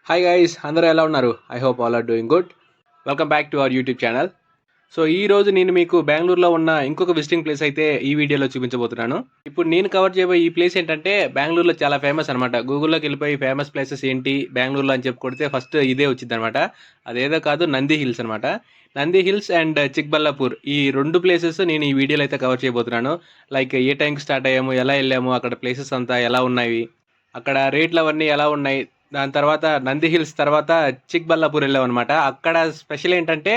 Hi guys, అందరూ ఎలా ఉన్నారు? I hope all are doing good. Welcome back to our YouTube channel. So ఈ రోజు నేను మీకు బెంగళూరులో ఉన్న ఇంకొక విజిటింగ్ ప్లేస్ అయితే ఈ వీడియోలో చూపించబోతున్నాను. ఇప్పుడు నేను కవర్ చేయబోయే ఈ ప్లేస్ ఏంటంటే బెంగళూరులో చాలా ఫేమస్ అనమాట. గూగుల్లోకి వెళ్ళిపోయి ఫేమస్ ప్లేసెస్ ఏంటి బెంగళూరులో అని చెప్పి కొడితే ఫస్ట్ ఇదే వచ్చింది అనమాట. అదేదో కాదు, నంది హిల్స్ అనమాట. నంది హిల్స్ అండ్ చిక్బల్లాపూర్, ఈ రెండు ప్లేసెస్ నేను ఈ వీడియోలో అయితే కవర్ చేయబోతున్నాను. లైక్ ఏ టైంకి స్టార్ట్ అయ్యాము, ఎలా వెళ్ళాము, అక్కడ ప్లేసెస్ అంతా ఎలా ఉన్నాయి, అక్కడ రేట్లు అవన్నీ ఎలా ఉన్నాయి. దాని తర్వాత నంది హిల్స్ తర్వాత చిక్బల్లాపూర్ వెళ్ళాం అనమాట. అక్కడ స్పెషల్ ఏంటంటే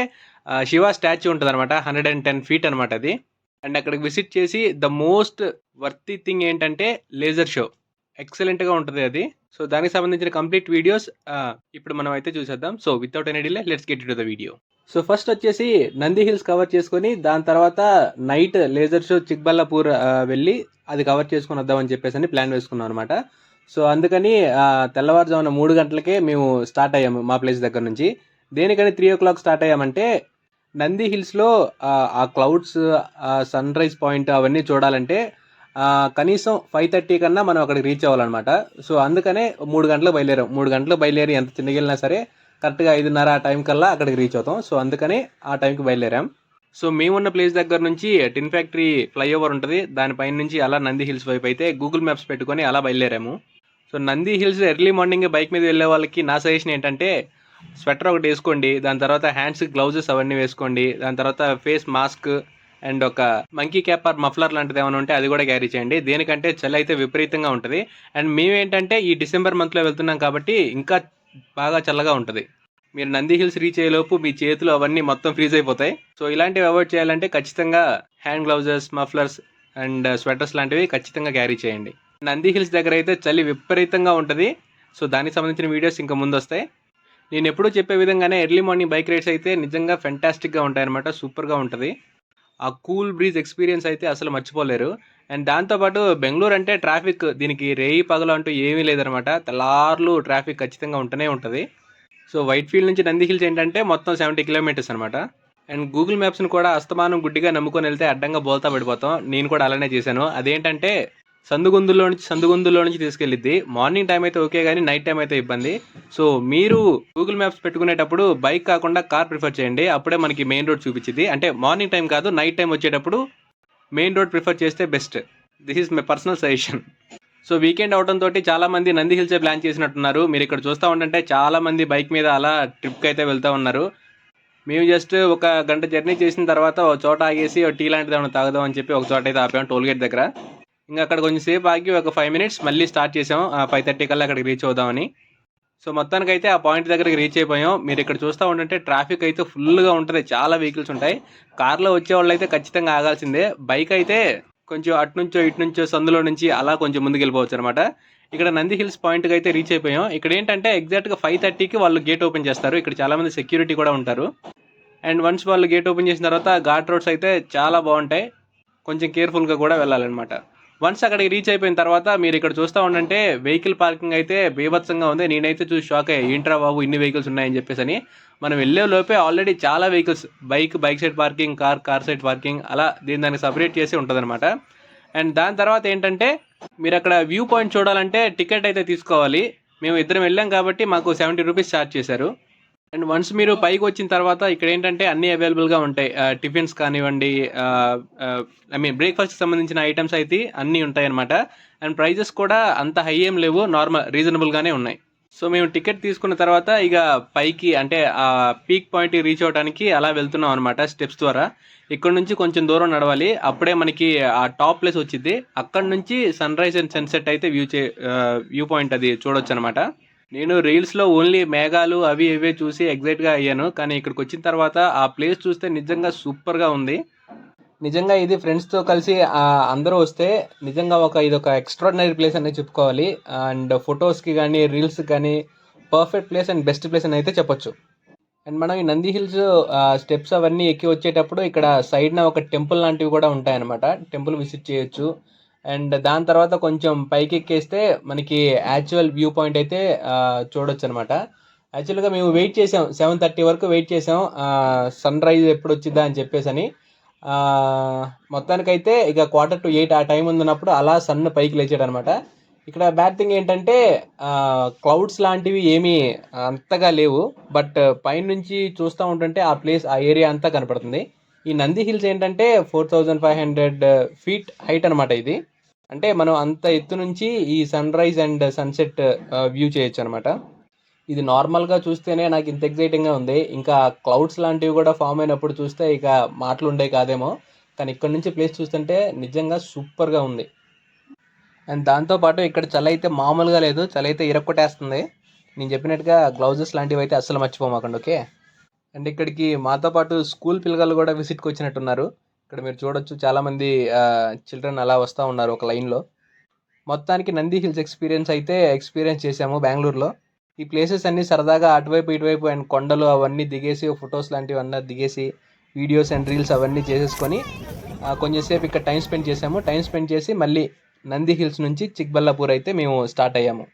శివ స్టాచ్యూ ఉంటుంది అనమాట. 110 ఫీట్ అనమాట అది. అండ్ అక్కడికి విజిట్ చేసి ద మోస్ట్ వర్తీ థింగ్ ఏంటంటే లేజర్ షో. ఎక్సలెంట్గా ఉంటుంది అది. సో దానికి సంబంధించిన కంప్లీట్ వీడియోస్ ఇప్పుడు మనం అయితే చూసేద్దాం. So without any delay let's get to the video. So first వచ్చేసి నంది హిల్స్ కవర్ చేసుకొని దాని తర్వాత నైట్ లేజర్ షో చిక్బల్లాపూర్ వెళ్ళి అది కవర్ చేసుకుని వద్దామని చెప్పేసి ప్లాన్ వేసుకున్నాం అనమాట. సో అందుకని తెల్లవారుజామున 3 గంటలకే మేము స్టార్ట్ అయ్యాము మా ప్లేస్ దగ్గర నుంచి. దేనికని 3 o'clock స్టార్ట్ అయ్యామంటే నంది హిల్స్లో ఆ క్లౌడ్స్, సన్ రైజ్ పాయింట్ అవన్నీ చూడాలంటే కనీసం 5:30 కన్నా మనం అక్కడికి రీచ్ అవ్వాలన్నమాట. సో అందుకనే 3 గంటలకు బయలుదేరాం. 3 గంటలకు బయలుదేరి ఎంత చిన్నగిలినా సరే కరెక్ట్గా 5:30 ఆ టైం కల్లా అక్కడికి రీచ్ అవుతాం. సో అందుకని ఆ టైంకి బయలుదేరాం. సో మేమున్న ప్లేస్ దగ్గర నుంచి టిన్ ఫ్యాక్టరీ ఫ్లైఓవర్ ఉంటుంది. దానిపైన నుంచి అలా నంది హిల్స్ వైపు అయితే గూగుల్ మ్యాప్స్ పెట్టుకొని అలా బయలుదేరాము. So Nandi hills early morning bike మీద వెళ్ళే వాళ్ళకి నా సజెషన్ ఏంటంటే స్వెటర్ ఒకటి వేసుకోండి, దాని తర్వాత హ్యాండ్స్ గ్లౌజెస్ అవన్నీ వేసుకోండి, దాని తర్వాత ఫేస్ మాస్క్ అండ్ ఒక మంకీ క్యాప్ ఆర్ మఫ్లర్ లాంటిది ఏమైనా ఉంటే అది కూడా క్యారీ చేయండి. దేనికంటే చలి అయితే విపరీతంగా ఉంటుంది. అండ్ మేమేంటంటే ఈ డిసెంబర్ మంత్లో వెళ్తున్నాం కాబట్టి ఇంకా బాగా చల్లగా ఉంటుంది. మీరు నంది హిల్స్ రీచ్ అయ్యేలోపు మీ చేతులు అవన్నీ మొత్తం ఫ్రీజ్ అయిపోతాయి. సో ఇలాంటివి అవాయిడ్ చేయాలంటే ఖచ్చితంగా hand gloves, mufflers and sweaters లాంటివి ఖచ్చితంగా క్యారీ చేయండి. నంది హిల్స్ దగ్గర అయితే చలి విపరీతంగా ఉంటుంది. సో దానికి సంబంధించిన వీడియోస్ ఇంకా ముందు వస్తాయి. నేను ఎప్పుడూ చెప్పే విధంగానే ఎర్లీ మార్నింగ్ బైక్ రైడ్స్ అయితే నిజంగా ఫెంటాస్టిక్గా ఉంటాయన్నమాట. సూపర్గా ఉంటుంది. ఆ కూల్ బ్రీజ్ ఎక్స్పీరియన్స్ అయితే అసలు మర్చిపోలేరు. అండ్ దాంతోపాటు బెంగళూరు అంటే ట్రాఫిక్, దీనికి రేయి పగలు అంటూ ఏమీ లేదనమాట. తెల్లార్లు ట్రాఫిక్ ఖచ్చితంగా ఉంటూనే ఉంటుంది. సో వైట్ ఫీల్డ్ నుంచి నంది హిల్స్ ఏంటంటే మొత్తం 70 కిలోమీటర్స్ అనమాట. అండ్ గూగుల్ మ్యాప్స్ని కూడా అస్తమానం గుడ్డిగా నమ్ముకొని వెళ్తే అడ్డంగా బోల్తా పడిపోతాం. నేను కూడా అలానే చేశాను. అదేంటంటే సందుగుందుల్లో నుంచి తీసుకెళ్ళిద్ది. మార్నింగ్ టైం అయితే ఓకే, కానీ నైట్ టైం అయితే ఇబ్బంది. సో మీరు గూగుల్ మ్యాప్స్ పెట్టుకునేటప్పుడు బైక్ కాకుండా కార్ ప్రిఫర్ చేయండి. అప్పుడే మనకి మెయిన్ రోడ్ చూపించింది. అంటే మార్నింగ్ టైం కాదు, నైట్ టైం వచ్చేటప్పుడు మెయిన్ రోడ్ ప్రిఫర్ చేస్తే best. This is my personal suggestion. So weekend అవడంతో చాలా మంది నంది హిల్సే ప్లాన్ చేసినట్టున్నారు. మీరు ఇక్కడ చూస్తూ ఉంటే చాలా మంది బైక్ మీద అలా ట్రిప్కి అయితే వెళ్తూ ఉన్నారు. మేము జస్ట్ ఒక గంట జర్నీ చేసిన తర్వాత ఒక చోట ఆగేసి ఒక టీ లాంటిది ఏమైనా తాగుదాం అని చెప్పి ఒక చోట అయితే ఆపాము టోల్గేట్ దగ్గర. ఇంకా అక్కడ కొంచెం సేపు ఆగి ఒక 5 minutes మళ్ళీ స్టార్ట్ చేసాం. 5:30 కల్లా అక్కడికి రీచ్ అవుదామని. సో మొత్తానికైతే ఆ పాయింట్ దగ్గరికి రీచ్ అయిపోయాం. మీరు ఇక్కడ చూస్తూ ఉంటే ట్రాఫిక్ అయితే ఫుల్గా ఉంటుంది. చాలా వెహికల్స్ ఉంటాయి. కార్లో వచ్చే వాళ్ళు అయితే ఖచ్చితంగా ఆగాల్సిందే. బైక్ అయితే కొంచెం అటు నుంచో ఇటు నుంచో సందులో నుంచి అలా కొంచెం ముందుకు వెళ్ళిపోవచ్చు అనమాట. ఇక్కడ నంది హిల్స్ పాయింట్కి అయితే రీచ్ అయిపోయాం. ఇక్కడ ఏంటంటే ఎగ్జాక్ట్గా 5:30కి వాళ్ళు గేట్ ఓపెన్ చేస్తారు. ఇక్కడ చాలామంది సెక్యూరిటీ కూడా ఉంటారు. అండ్ వన్స్ వాళ్ళు గేట్ ఓపెన్ చేసిన తర్వాత ఘాట్ రోడ్స్ అయితే చాలా బాగుంటాయి. కొంచెం కేర్ఫుల్గా కూడా వెళ్ళాలన్నమాట. వన్స్ అక్కడికి రీచ్ అయిపోయిన తర్వాత మీరు ఇక్కడ చూస్తూ ఉంటే వెహికల్ పార్కింగ్ అయితే బీభత్సంగా ఉంది. నేనైతే చూసి షాక్ అయ్యా, ఏంట్రా బాబు ఇన్ని వెహికల్స్ ఉన్నాయని చెప్పేసి. మనం వెళ్ళే లోపే ఆల్రెడీ చాలా vehicles, bike side parking, car side parking, అలా దానికి సపరేట్ చేసి ఉంటుందన్నమాట. అండ్ దాని తర్వాత ఏంటంటే మీరు అక్కడ వ్యూ పాయింట్ చూడాలంటే టికెట్ అయితే తీసుకోవాలి. మేము ఇద్దరం వెళ్ళాం కాబట్టి మాకు 70 రూపీస్ ఛార్జ్ చేశారు. అండ్ వన్స్ మీరు పైకి వచ్చిన తర్వాత ఇక్కడ ఏంటంటే అన్నీ అవైలబుల్గా ఉంటాయి. టిఫిన్స్ కానివ్వండి, బ్రేక్ఫాస్ట్కి సంబంధించిన ఐటమ్స్ అయితే అన్నీ ఉంటాయి అనమాట. అండ్ ప్రైజెస్ కూడా అంత హై ఏం లేవు, నార్మల్ రీజనబుల్గానే ఉన్నాయి. సో మేము టికెట్ తీసుకున్న తర్వాత ఇక పైకి అంటే ఆ పీక్ పాయింట్ రీచ్ అవ్వడానికి అలా వెళ్తున్నాం అనమాట స్టెప్స్ ద్వారా. ఇక్కడ నుంచి కొంచెం దూరం నడవాలి, అప్పుడే మనకి ఆ టాప్ ప్లేస్ వచ్చింది. అక్కడ నుంచి సన్ రైజ్ అండ్ సన్సెట్ అయితే వ్యూ పాయింట్ అది చూడొచ్చు అనమాట. నేను రీల్స్లో ఓన్లీ మేఘాలు అవి ఇవే చూసి ఎగ్జైట్గా అయ్యాను, కానీ ఇక్కడికి వచ్చిన తర్వాత ఆ ప్లేస్ చూస్తే నిజంగా సూపర్గా ఉంది. నిజంగా ఇది ఫ్రెండ్స్తో కలిసి అందరూ వస్తే నిజంగా ఇదొక ఎక్స్ట్రాడినరీ ప్లేస్ అనేది చెప్పుకోవాలి. అండ్ ఫొటోస్కి కానీ రీల్స్కి కానీ perfect place and best place అని అయితే చెప్పొచ్చు. అండ్ మనం ఈ నంది హిల్స్ స్టెప్స్ అవన్నీ ఎక్కి వచ్చేటప్పుడు ఇక్కడ సైడ్న ఒక టెంపుల్ లాంటివి కూడా ఉంటాయన్నమాట. టెంపుల్ విజిట్ చేయొచ్చు. అండ్ దాని తర్వాత కొంచెం పైకి ఎక్కేస్తే మనకి యాక్చువల్ వ్యూ పాయింట్ అయితే చూడొచ్చు అనమాట. యాక్చువల్గా మేము వెయిట్ చేసాం, 7:30 వరకు వెయిట్ చేసాం సన్ రైజ్ ఎప్పుడు వచ్చిద్దా అని చెప్పేసి. మొత్తానికైతే ఇక 7:45 ఆ టైం ఉందన్నప్పుడు అలా సన్ పైకి లేచాడు అనమాట. ఇక్కడ బ్యాడ్ థింగ్ ఏంటంటే క్లౌడ్స్ లాంటివి ఏమీ అంతగా లేవు. బట్ పైనుంచి చూస్తూ ఉంటుంటే ఆ ప్లేస్, ఆ ఏరియా అంతా కనపడుతుంది. ఈ నంది హిల్స్ ఏంటంటే 4500 ఫీట్ హైట్ అనమాట ఇది. అంటే మనం అంత ఎత్తు నుంచి ఈ sunrise and sunset view చేయొచ్చు అనమాట. ఇది నార్మల్గా చూస్తేనే నాకు ఇంత ఎగ్జైటింగ్గా ఉంది. ఇంకా క్లౌడ్స్ లాంటివి కూడా ఫామ్ అయినప్పుడు చూస్తే ఇక మాటలు ఉండే కాదేమో. కానీ ఇక్కడ నుంచి ప్లేస్ చూస్తుంటే నిజంగా సూపర్గా ఉంది. అండ్ దాంతోపాటు ఇక్కడ చలి అయితే మామూలుగా లేదు, చలి అయితే ఇరక్కొట్టేస్తుంది. నేను చెప్పినట్టుగా గ్లౌజెస్ లాంటివి అయితే అస్సలు మర్చిపోమాకండి, ఓకే. అండ్ ఇక్కడికి మాతో పాటు స్కూల్ పిల్లలు కూడా విజిట్కి వచ్చినట్టున్నారు. ఇక్కడ మీరు చూడొచ్చు, చాలామంది చిల్డ్రన్ అలా వస్తూ ఉన్నారు ఒక లైన్లో. మొత్తానికి నంది హిల్స్ ఎక్స్పీరియన్స్ చేసాము బెంగళూరులో. ఈ ప్లేసెస్ అన్నీ సరదాగా అటువైపు ఇటువైపు అండ్ కొండలు అవన్నీ దిగేసి ఫొటోస్ లాంటివి అన్నీ దిగేసి వీడియోస్ అండ్ రీల్స్ అవన్నీ చేసేసుకొని కొంచెంసేపు ఇక్కడ టైం స్పెండ్ చేసి మళ్ళీ నంది హిల్స్ నుంచి చిక్బల్లాపూర్ అయితే మేము స్టార్ట్ అయ్యాము.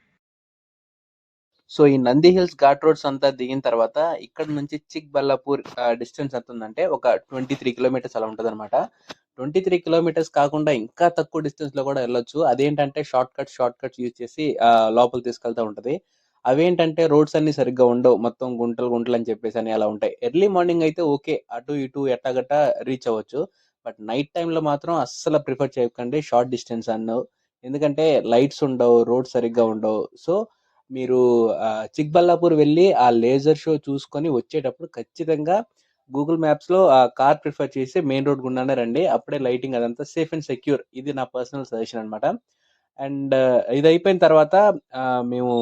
సో ఈ నంది హిల్స్ ఘాట్ రోడ్స్ అంతా దిగిన తర్వాత ఇక్కడ నుంచి చిక్బల్లాపూర్ డిస్టెన్స్ ఎంత ఉందంటే ఒక 23 కిలోమీటర్స్ అలా ఉంటుంది అనమాట. 23 కిలోమీటర్స్ కాకుండా ఇంకా తక్కువ డిస్టెన్స్ లో కూడా వెళ్ళొచ్చు. అదేంటంటే షార్ట్ కట్స్ యూజ్ చేసి లోపల తీసుకెళ్తా ఉంటది. అవేంటంటే రోడ్స్ అన్ని సరిగ్గా ఉండవు, మొత్తం గుంటలు అని చెప్పేసి అని అలా ఉంటాయి. ఎర్లీ మార్నింగ్ అయితే ఓకే, అటు ఇటు ఎట్టగట్ట రీచ్ అవ్వచ్చు. బట్ నైట్ టైంలో మాత్రం అస్సలు ప్రిఫర్ చేయకండి షార్ట్ డిస్టెన్స్ అన్ను. ఎందుకంటే లైట్స్ ఉండవు, రోడ్స్ సరిగ్గా ఉండవు. సో మీరు చిక్బల్లాపూర్ వెళ్ళి ఆ లేజర్ షో చూసుకొని వచ్చేటప్పుడు ఖచ్చితంగా గూగుల్ మ్యాప్స్లో ఆ కార్ ప్రిఫర్ చేసి మెయిన్ రోడ్ గుండానే రండి. అప్పుడే లైటింగ్ అదంతా సేఫ్ అండ్ సెక్యూర్. ఇది నా పర్సనల్ సజెషన్ అనమాట. అండ్ ఇది అయిపోయిన తర్వాత మేము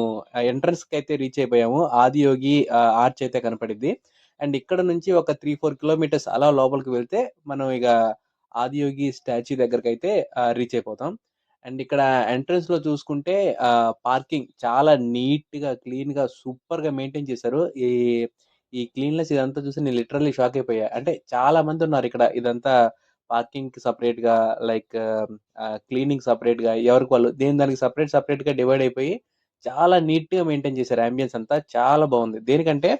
ఎంట్రన్స్కి అయితే రీచ్ అయిపోయాము. ఆదియోగి ఆర్చ్ అయితే కనపడిద్ది. అండ్ ఇక్కడ నుంచి ఒక 3-4 కిలోమీటర్స్ అలా లోపలికి వెళ్తే మనం ఇక ఆదియోగి స్టాచ్యూ దగ్గరికి అయితే రీచ్ అయిపోతాం. అండ్ ఇక్కడ ఎంట్రన్స్ లో చూసుకుంటే పార్కింగ్ చాలా నీట్ గా క్లీన్ గా సూపర్ గా మెయింటైన్ చేశారు. ఈ ఈ క్లీన్నెస్ ఇదంతా చూసి నేను లిటరల్లీ షాక్ అయిపోయా. అంటే చాలా మంది ఉన్నారు ఇక్కడ. ఇదంతా పార్కింగ్ కి సపరేట్ గా, లైక్ క్లీనింగ్ సపరేట్ గా, ఎవరికి వాళ్ళు దానికి సపరేట్ గా డివైడ్ అయిపోయి చాలా నీట్ గా మెయింటైన్ చేశారు. అంబియన్స్ అంతా చాలా బాగుంది. దేనికంటే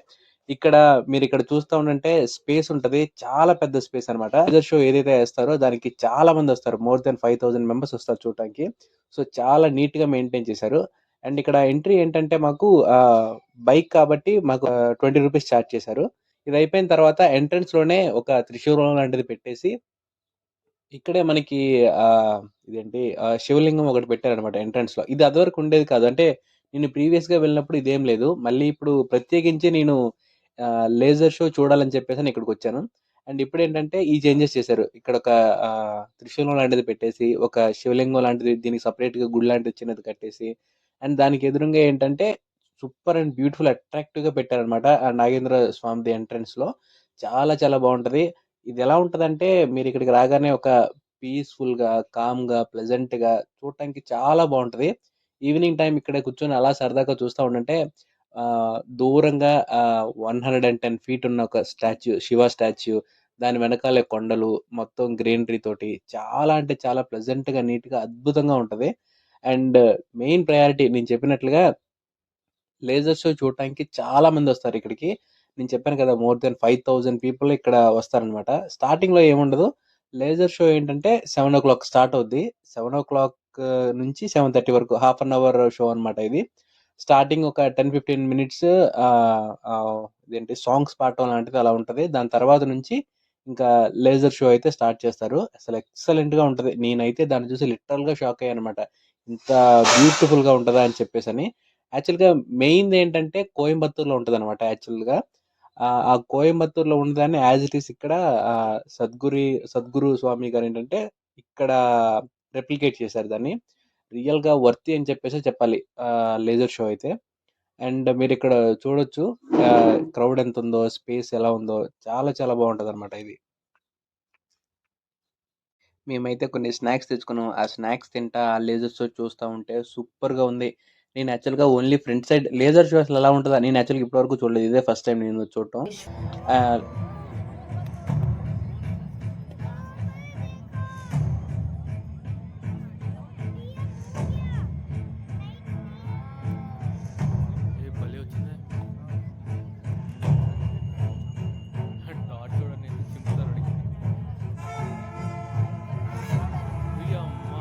ఇక్కడ మీరు ఇక్కడ చూస్తా ఉంటే స్పేస్ ఉంటది, చాలా పెద్ద స్పేస్ అనమాట. షో ఏదైతే వేస్తారో దానికి చాలా మంది వస్తారు, మోర్ దెన్ 5000 మెంబర్స్ వస్తారు చూడటానికి. సో చాలా నీట్ గా మెయింటైన్ చేశారు. అండ్ ఇక్కడ ఎంట్రీ ఏంటంటే మాకు బైక్ కాబట్టి మాకు 20 రూపీస్ ఛార్జ్ చేశారు. ఇది అయిపోయిన తర్వాత ఎంట్రన్స్ లోనే ఒక త్రిశూలం లాంటిది పెట్టేసి ఇక్కడే మనకి ఇదేంటి శివలింగం ఒకటి పెట్టారనమాట ఎంట్రన్స్ లో. ఇది అదివరకు ఉండేది కాదు. అంటే నేను ప్రీవియస్ గా వెళ్ళినప్పుడు ఇదేం లేదు. మళ్ళీ ఇప్పుడు ప్రత్యేకించి నేను లేజర్ షో చూడాలని చెప్పేసి నేను ఇక్కడికి వచ్చాను. అండ్ ఇప్పుడు ఏంటంటే ఈ చేంజెస్ చేశారు. ఇక్కడ ఒక త్రిశూలం లాంటిది పెట్టేసి, ఒక శివలింగం లాంటిది దీనికి సపరేట్ గా గుడి లాంటిది చిన్నది కట్టేసి, అండ్ దానికి ఎదురుగా ఏంటంటే సూపర్ అండ్ బ్యూటిఫుల్ అట్రాక్టివ్ గా పెట్టారనమాట ఆ నాగేంద్ర స్వామి ఎంట్రన్స్ లో. చాలా చాలా బాగుంటది. ఇది ఎలా ఉంటదంటే మీరు ఇక్కడికి రాగానే ఒక పీస్ఫుల్ గా, కామ్ గా, ప్లెజెంట్ గా చూడటానికి చాలా బాగుంటది. ఈవినింగ్ టైం ఇక్కడ కూర్చొని అలా సరదాగా చూస్తా ఉండంటే దూరంగా 110 ఫీట్ ఉన్న ఒక స్టాచ్యూ, శివ స్టాచ్యూ, దాని వెనకాలే కొండలు, మొత్తం గ్రీనరీ తోటి చాలా అంటే చాలా ప్లెజెంట్ గా, నీట్ గా, అద్భుతంగా ఉంటది. అండ్ మెయిన్ ప్రయారిటీ నేను చెప్పినట్లుగా లేజర్ షో చూడటానికి చాలా మంది వస్తారు ఇక్కడికి. నేను చెప్పాను కదా, మోర్ దెన్ 5000 పీపుల్ ఇక్కడ వస్తారనమాట. స్టార్టింగ్ లో ఏముండదు. లేజర్ షో ఏంటంటే 7 o'clock స్టార్ట్ అవుద్ది. 7 o'clock నుంచి 7:30 వరకు హాఫ్ అన్ అవర్ షో అనమాట ఇది. స్టార్టింగ్ ఒక 10-15 మినిట్స్ ఇదేంటి సాంగ్స్ పాడటం లాంటిది అలా ఉంటది. దాని తర్వాత నుంచి ఇంకా లేజర్ షో అయితే స్టార్ట్ చేస్తారు. అసలు ఎక్సలెంట్ గా ఉంటది. నేనైతే దాన్ని చూసి లిటరల్ గా షాక్ అయ్యాను అనమాట. ఇంత బ్యూటిఫుల్ గా ఉంటదా అని చెప్పేసి అని. యాక్చువల్గా మెయిన్ ఏంటంటే కోయంబత్తూర్లో ఉంటుంది అనమాట. యాక్చువల్గా ఆ కోయంబత్తూర్లో ఉన్నదాన్ని యాజ్ ఇట్ ఈస్ ఇక్కడ సద్గురు స్వామి గారు ఏంటంటే ఇక్కడ రెప్లికేట్ చేశారు దాన్ని. రియల్ గా వర్తి అని చెప్పేసి చెప్పాలి లేజర్ షో అయితే. అండ్ మీరు ఇక్కడ చూడొచ్చు క్రౌడ్ ఎంత ఉందో, స్పేస్ ఎలా ఉందో, చాలా చాలా బాగుంటది అనమాట ఇది. మేమైతే కొన్ని స్నాక్స్ తెచ్చుకున్నాం. ఆ స్నాక్స్ తింటా ఆ లేజర్ షో చూస్తా ఉంటే సూపర్ గా ఉంది. నేను యాక్చువల్గా only front side laser show అసలు ఎలా ఉంటుందా నేను యాక్చువల్గా ఇప్పటివరకు చూడలేదు. ఇదే ఫస్ట్ టైం నేను చూడటం. ఆ, ఏ భలే వచ్చిందే డాట్ చూడండి చింపుతారు అడిగి అమ్మా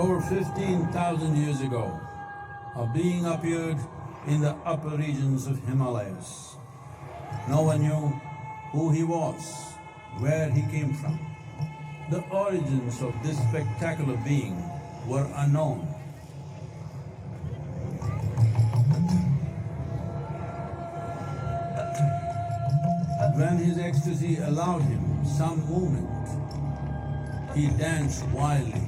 Over 15,000 years ago, a being appeared in the upper regions of Himalayas. No one knew who he was, where he came from. The origins of this spectacular being were unknown. When his ecstasy allowed him some movement, he danced wildly.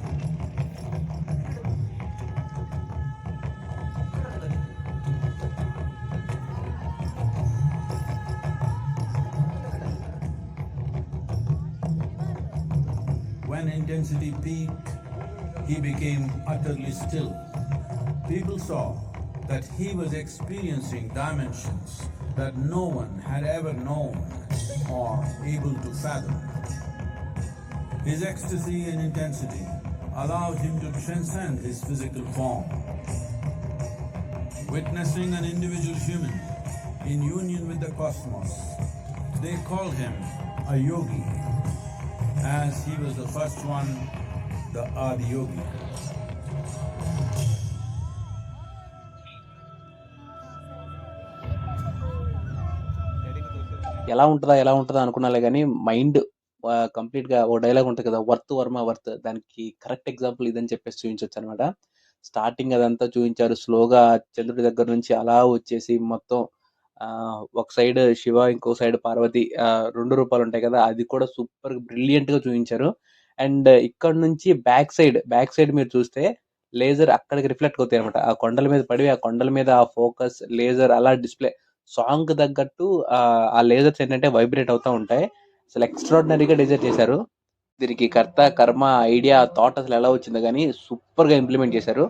When intensity peaked, he became utterly still. People saw that he was experiencing dimensions that no one had ever known or able to fathom. His ecstasy and intensity allowed him to transcend his physical form. Witnessing an individual human in union with the cosmos, they called him a yogi, as he was the first one, the Adi Yogi. ఎలా ఉంటుందా అనుకున్నాలే కానీ mind కంప్లీట్గా ఓ dialogue ఉంటుంది కదా, worth Varma worth, దానికి correct example ఇదని చెప్పేసి చూపించవచ్చు అనమాట. స్టార్టింగ్ అదంతా చూపించారు, స్లోగా చంద్రుడి దగ్గర నుంచి అలా వచ్చేసి మొత్తం ఒక సైడ్ శివ, ఇంకో సైడ్ పార్వతి, 2 రూపాలు ఉంటాయి కదా, అది కూడా సూపర్ బ్రిలియంట్ గా చూపించారు. అండ్ ఇక్కడ నుంచి బ్యాక్ సైడ్ మీరు చూస్తే లేజర్ అక్కడికి రిఫ్లెక్ట్ అవుతాయి అనమాట. ఆ కొండల మీద పడి, ఆ కొండల మీద ఆ ఫోకస్ లేజర్ అలా డిస్ప్లే, సాంగ్ తగ్గట్టు ఆ లేజర్స్ ఏంటంటే వైబ్రేట్ అవుతూ ఉంటాయి. అసలు ఎక్స్ట్రాడినరీగా డిజైన్ చేశారు. దీనికి కర్త కర్మ ఐడియా థాట్ అసలు ఎలా వచ్చిందో కానీ సూపర్ గా ఇంప్లిమెంట్ చేశారు.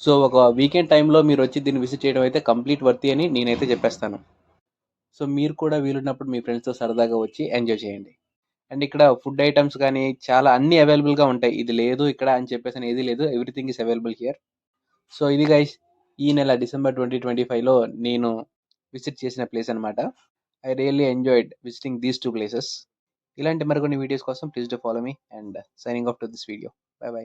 సో ఒక వీకెండ్ టైంలో మీరు వచ్చి దీన్ని విజిట్ చేయడం అయితే కంప్లీట్ వర్తి అని నేనైతే చెప్పేస్తాను. సో మీరు కూడా వీలున్నప్పుడు మీ ఫ్రెండ్స్తో సరదాగా వచ్చి ఎంజాయ్ చేయండి. అండ్ ఇక్కడ ఫుడ్ ఐటమ్స్ కానీ చాలా అన్ని అవైలబుల్గా ఉంటాయి. ఇది లేదు ఇక్కడ అని చెప్పేసి అని ఏది లేదు, everything is available here. So ఇది గైస్, ఈ నెల డిసెంబర్ 2025లో నేను విజిట్ చేసిన ప్లేస్ అనమాట. I really enjoyed visiting these 2 places. ఇలాంటి మరికొన్ని వీడియోస్ కోసం please do follow me and signing off to this video. By by.